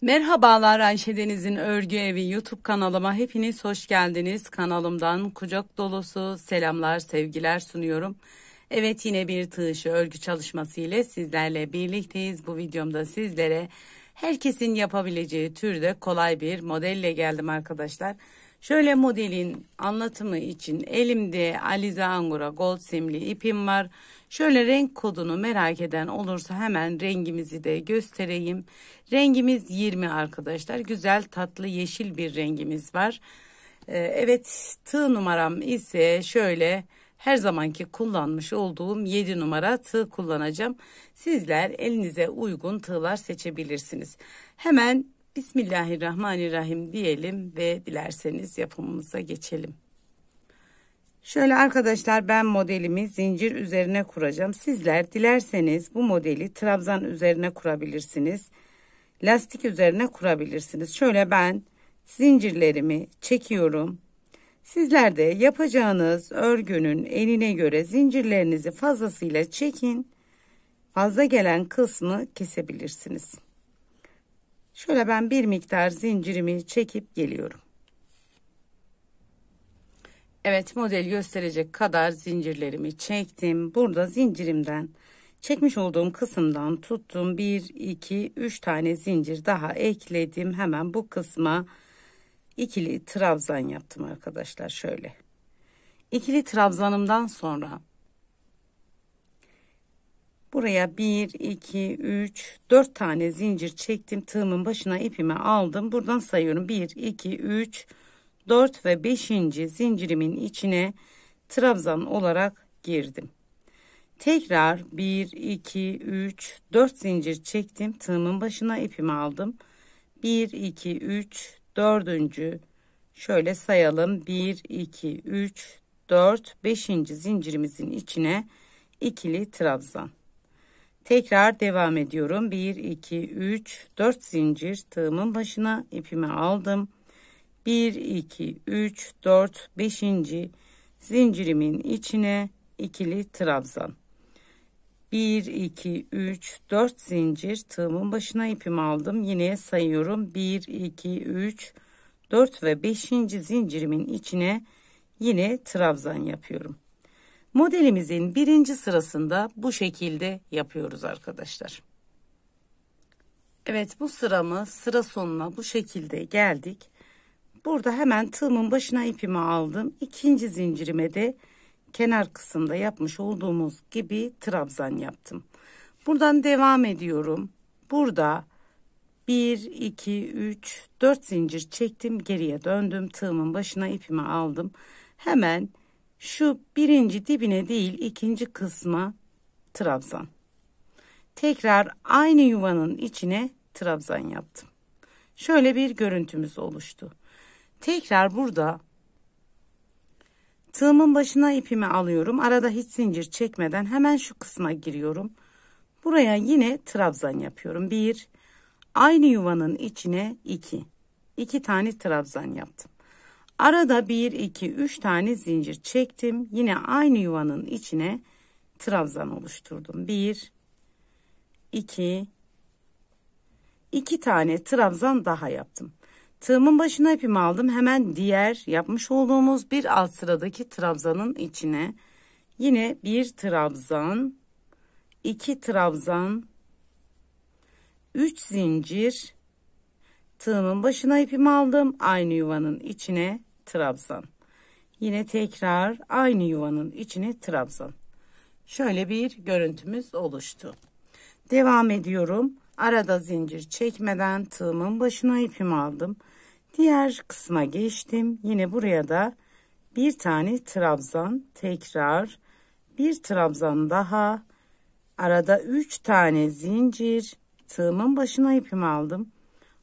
Merhabalar, Ayşe Deniz'in Örgü Evi YouTube kanalıma hepiniz hoş geldiniz. Kanalımdan kucak dolusu selamlar, sevgiler sunuyorum. Evet, yine bir tığ işi örgü çalışması ile sizlerle birlikteyiz. Bu videomda sizlere herkesin yapabileceği türde kolay bir modelle geldim arkadaşlar. Şöyle modelin anlatımı için elimde Alize Angora Gold simli ipim var. Şöyle renk kodunu merak eden olursa hemen rengimizi de göstereyim. Rengimiz 20 arkadaşlar. Güzel tatlı yeşil bir rengimiz var. Evet, tığ numaram ise şöyle her zamanki kullanmış olduğum 7 numara tığ kullanacağım. Sizler elinize uygun tığlar seçebilirsiniz. Hemen Bismillahirrahmanirrahim diyelim ve dilerseniz yapımımıza geçelim. Şöyle arkadaşlar, ben modelimi zincir üzerine kuracağım. Sizler dilerseniz bu modeli trabzan üzerine kurabilirsiniz. Lastik üzerine kurabilirsiniz. Şöyle ben zincirlerimi çekiyorum. Sizler de yapacağınız örgünün enine göre zincirlerinizi fazlasıyla çekin. Fazla gelen kısmı kesebilirsiniz. Şöyle ben bir miktar zincirimi çekip geliyorum. Evet, model gösterecek kadar zincirlerimi çektim. Burada zincirimden çekmiş olduğum kısımdan tuttum. 1, 2, 3 tane zincir daha ekledim. Hemen bu kısma ikili trabzan yaptım arkadaşlar. Şöyle. İkili trabzanımdan sonra buraya 1, 2, 3, 4 tane zincir çektim. Tığımın başına ipimi aldım. Buradan sayıyorum. 1, 2, 3, 4 ve 5. zincirimin içine trabzan olarak girdim. Tekrar 1, 2, 3, 4 zincir çektim. Tığımın başına ipimi aldım. 1, 2, 3, 4. Şöyle sayalım. 1, 2, 3, 4, 5. zincirimizin içine ikili trabzan. Tekrar devam ediyorum. 1, 2, 3, 4 zincir tığımın başına ipimi aldım. 1, 2, 3, 4, 5. zincirimin içine ikili trabzan. 1, 2, 3, 4 zincir tığımın başına ipimi aldım. Yine sayıyorum. 1, 2, 3, 4 ve 5. zincirimin içine yine trabzan yapıyorum. Modelimizin birinci sırasında bu şekilde yapıyoruz arkadaşlar. Evet, bu sıra sonuna bu şekilde geldik. Burada hemen tığımın başına ipimi aldım. İkinci zincirime de kenar kısımda yapmış olduğumuz gibi trabzan yaptım. Buradan devam ediyorum. Burada 1, 2, 3, 4 zincir çektim. Geriye döndüm. Tığımın başına ipimi aldım. Hemen şu birinci dibine değil ikinci kısma trabzan. Tekrar aynı yuvanın içine trabzan yaptım. Şöyle bir görüntümüz oluştu. Tekrar burada tığımın başına ipimi alıyorum. Arada hiç zincir çekmeden hemen şu kısma giriyorum. Buraya yine trabzan yapıyorum. 1, aynı yuvanın içine 2. 2 tane trabzan yaptım. Arada 1, 2, 3 tane zincir çektim. Yine aynı yuvanın içine trabzan oluşturdum. 1, 2, 2 tane trabzan daha yaptım. Tığımın başına ipimi aldım. Hemen diğer yapmış olduğumuz bir alt sıradaki trabzanın içine yine bir trabzan, 2 trabzan, 3 zincir, tığımın başına ipimi aldım. Aynı yuvanın içine trabzan. Yine tekrar aynı yuvanın içine trabzan. Şöyle bir görüntümüz oluştu. Devam ediyorum. Arada zincir çekmeden tığımın başına ipimi aldım. Diğer kısma geçtim. Yine buraya da bir tane trabzan, tekrar bir trabzan daha. Arada 3 tane zincir, tığımın başına ipimi aldım.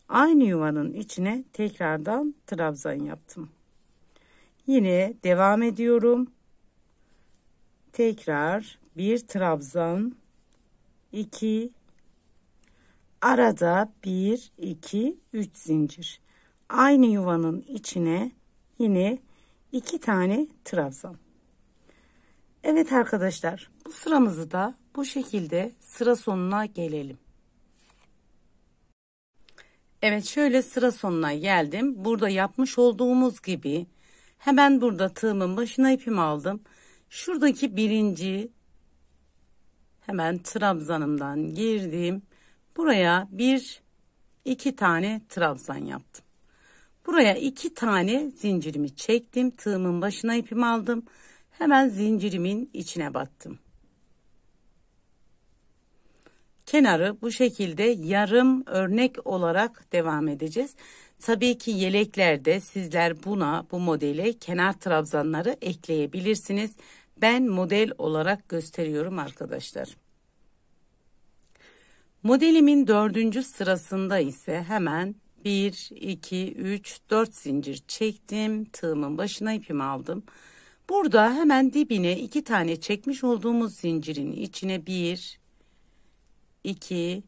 Aynı yuvanın içine tekrardan trabzan yaptım. Yine devam ediyorum. Tekrar bir trabzan, 2, arada 1, 2, 3 zincir. Aynı yuvanın içine yine 2 tane trabzan. Evet arkadaşlar, bu sıramızı da bu şekilde sıra sonuna gelelim. Evet, şöyle sıra sonuna geldim. Burada yapmış olduğumuz gibi hemen burada tığımın başına ipimi aldım. Şuradaki birinci hemen trabzanımdan girdim. Buraya iki tane trabzan yaptım. Buraya 2 tane zincirimi çektim. Tığımın başına ipimi aldım. Hemen zincirimin içine battım. Kenarı bu şekilde yarım örnek olarak devam edeceğiz. Tabii ki yeleklerde sizler bu modele kenar trabzanları ekleyebilirsiniz. Ben model olarak gösteriyorum arkadaşlar. Modelimin 4. sırasında ise hemen 1, 2, 3, 4 zincir çektim. Tığımın başına ipimi aldım. Burada hemen dibine 2 tane çekmiş olduğumuz zincirin içine 1, 2,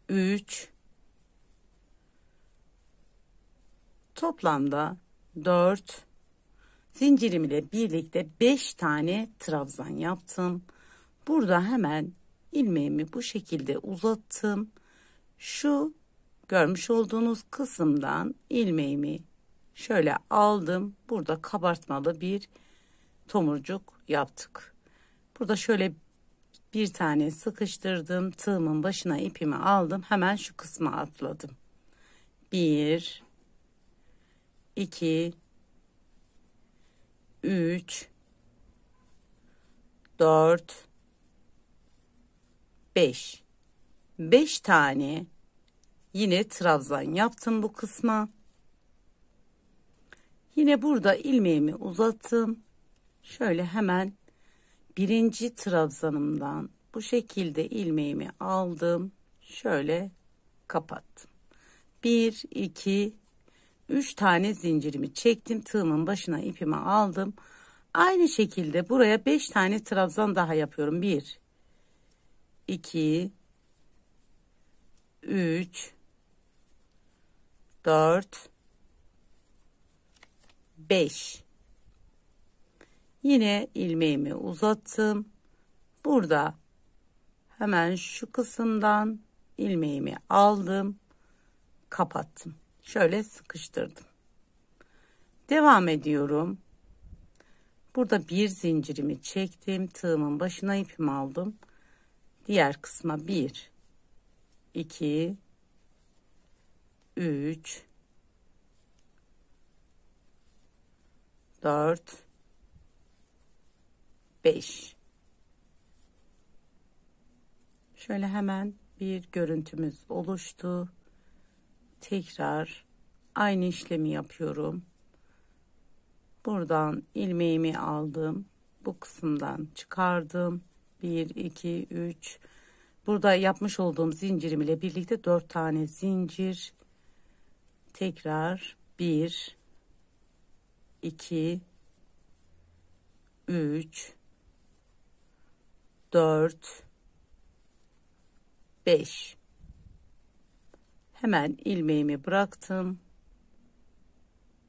3, toplamda 4 zincirim ile birlikte 5 tane trabzan yaptım. Burada hemen ilmeğimi bu şekilde uzattım. Şu görmüş olduğunuz kısımdan ilmeğimi şöyle aldım. Burada kabartmalı bir tomurcuk yaptık. Burada şöyle bir tane sıkıştırdım. Tığımın başına ipimi aldım. Hemen şu kısma atladım. 1, 2, 3, 4, 5. 5 tane yine trabzan yaptım bu kısma. Yine burada ilmeğimi uzattım. Şöyle hemen birinci trabzanımdan bu şekilde ilmeğimi aldım. Şöyle kapattım. 1, 2, 3 tane zincirimi çektim. Tığımın başına ipimi aldım. Aynı şekilde buraya 5 tane trabzan daha yapıyorum. 1, 2, 3, 4, 5. Yine ilmeğimi uzattım. Burada hemen şu kısımdan ilmeğimi aldım. Kapattım. Şöyle sıkıştırdım. Devam ediyorum. Burada bir zincirimi çektim. Tığımın başına ipimi aldım. Diğer kısma 1, 2, 3, 4, 5. Şöyle hemen bir görüntümüz oluştu. Tekrar aynı işlemi yapıyorum. Buradan ilmeğimi aldım. Bu kısımdan çıkardım. 1, 2, 3. Burada yapmış olduğum zincirim ile birlikte 4 tane zincir. Tekrar 1, 2, 3, 4, 5. Hemen ilmeğimi bıraktım.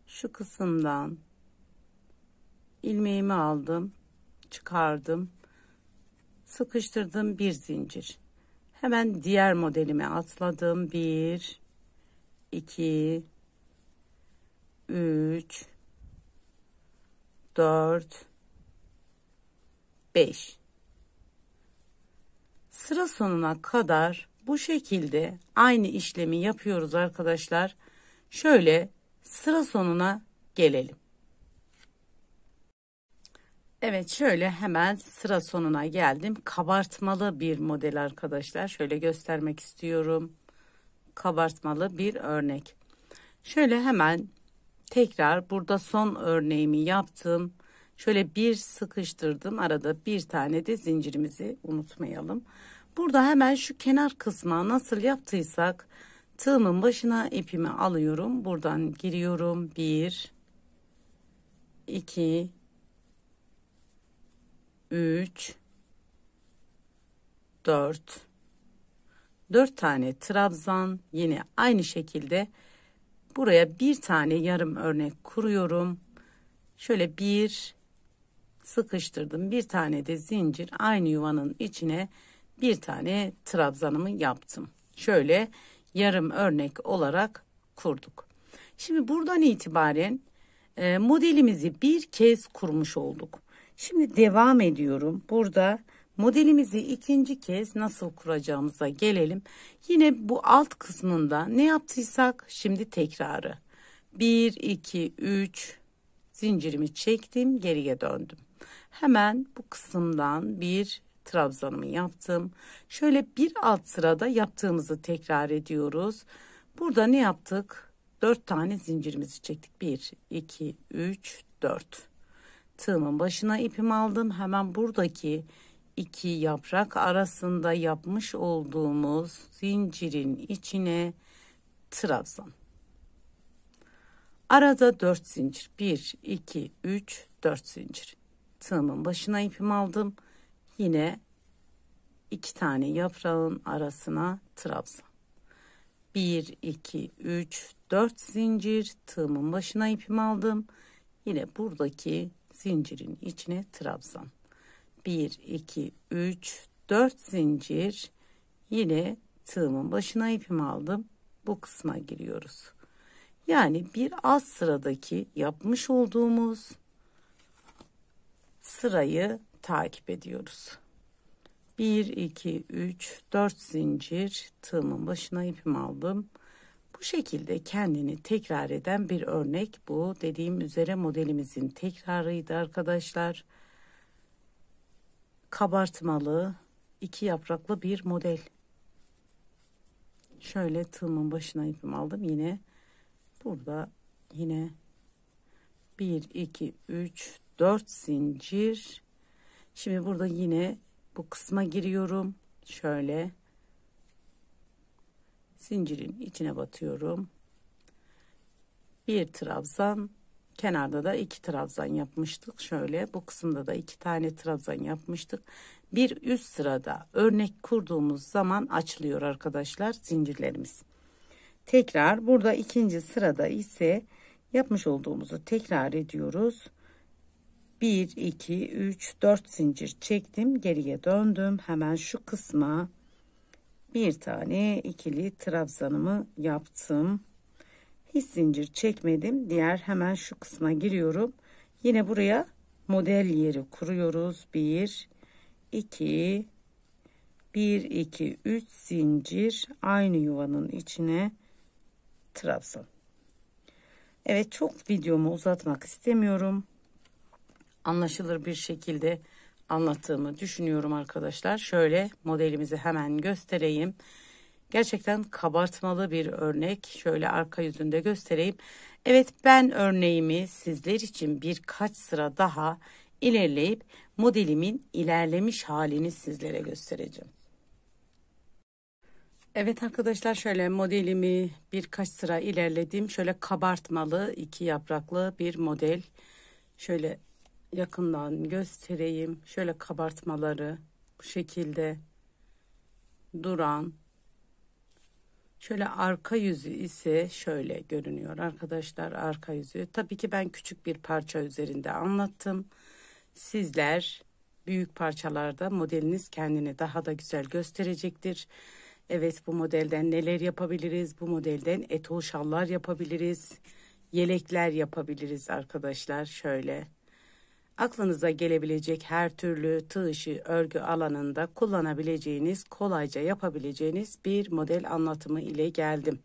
Şu kısımdan ilmeğimi aldım, çıkardım, sıkıştırdım, bir zincir. Hemen diğer modelime atladım. 1, 2, 3, 4, 5. Sıra sonuna kadar bu şekilde aynı işlemi yapıyoruz arkadaşlar. Şöyle sıra sonuna gelelim. Evet, şöyle hemen sıra sonuna geldim. Kabartmalı bir model arkadaşlar. Şöyle göstermek istiyorum. Kabartmalı bir örnek. Şöyle hemen tekrar burada son örneğimi yaptım. Şöyle bir sıkıştırdım. Arada bir tane de zincirimizi unutmayalım. Burada hemen şu kenar kısma nasıl yaptıysak tığımın başına ipimi alıyorum. Buradan giriyorum. 1, 2, 3, 4 tane trabzan, yine aynı şekilde buraya bir tane yarım örnek kuruyorum. Şöyle bir sıkıştırdım, bir tane de zincir, aynı yuvanın içine bir tane trabzanımı yaptım. Şöyle yarım örnek olarak kurduk. Şimdi buradan itibaren modelimizi bir kez kurmuş olduk. Şimdi devam ediyorum. Burada modelimizi ikinci kez nasıl kuracağımıza gelelim. Yine bu alt kısmında ne yaptıysak şimdi tekrarı. 1, 2, 3 zincirimi çektim, geriye döndüm. Hemen bu kısımdan bir trabzanımı yaptım. Şöyle bir alt sırada yaptığımızı tekrar ediyoruz. Burada ne yaptık? 4 tane zincirimizi çektik. 1, 2, 3, 4. Tığımın başına ipimi aldım. Hemen buradaki iki yaprak arasında yapmış olduğumuz zincirin içine trabzan. Arada 4 zincir. 1, 2, 3, 4 zincir. Tığımın başına ipimi aldım. Yine 2 tane yaprağın arasına trabzan. 1, 2, 3, 4 zincir. Tığımın başına ipimi aldım. Yine buradaki zincirin içine trabzan. 1, 2, 3, 4 zincir. Yine tığımın başına ipimi aldım. Bu kısma giriyoruz. Yani bir alt sıradaki yapmış olduğumuz sırayı takip ediyoruz. 1, 2, 3, 4 zincir, tığımın başına ipimi aldım. Bu şekilde kendini tekrar eden bir örnek bu. Dediğim üzere modelimizin tekrarıydı arkadaşlar. Kabartmalı, 2 yapraklı bir model. Şöyle tığımın başına ipimi aldım. Yine burada yine 1, 2, 3, 4 zincir. Şimdi burada yine bu kısma giriyorum. Şöyle zincirin içine batıyorum. Bir trabzan, kenarda da 2 trabzan yapmıştık. Şöyle bu kısımda da 2 tane trabzan yapmıştık. Bir üst sırada örnek kurduğumuz zaman açılıyor arkadaşlar zincirlerimiz. Tekrar burada ikinci sırada ise yapmış olduğumuzu tekrar ediyoruz. 1, 2, 3, 4 zincir çektim, geriye döndüm. Hemen şu kısma bir tane ikili trabzanımı yaptım. Hiç zincir çekmedim. Diğer hemen şu kısma giriyorum. Yine buraya model yeri kuruyoruz. 1, 2, 1, 2, 3 zincir aynı yuvanın içine trabzan. Evet, çok videomu uzatmak istemiyorum. Anlaşılır bir şekilde anlattığımı düşünüyorum arkadaşlar. Şöyle modelimizi hemen göstereyim. Gerçekten kabartmalı bir örnek. Şöyle arka yüzünde göstereyim. Evet, ben örneğimi sizler için birkaç sıra daha ilerleyip modelimin ilerlemiş halini sizlere göstereceğim. Evet arkadaşlar, şöyle modelimi birkaç sıra ilerledim. Şöyle kabartmalı 2 yapraklı bir model. Şöyle yakından göstereyim. Şöyle kabartmaları bu şekilde duran. Şöyle arka yüzü ise şöyle görünüyor arkadaşlar, arka yüzü. Tabii ki ben küçük bir parça üzerinde anlattım. Sizler büyük parçalarda modeliniz kendini daha da güzel gösterecektir. Evet, bu modelden neler yapabiliriz? Bu modelden etol şallar yapabiliriz. Yelekler yapabiliriz arkadaşlar. Şöyle aklınıza gelebilecek her türlü tığ işi örgü alanında kullanabileceğiniz, kolayca yapabileceğiniz bir model anlatımı ile geldim.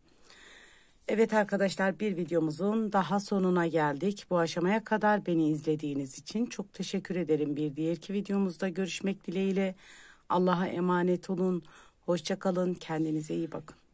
Evet arkadaşlar, bir videomuzun daha sonuna geldik. Bu aşamaya kadar beni izlediğiniz için çok teşekkür ederim. Bir diğerki videomuzda görüşmek dileğiyle. Allah'a emanet olun. Hoşça kalın. Kendinize iyi bakın.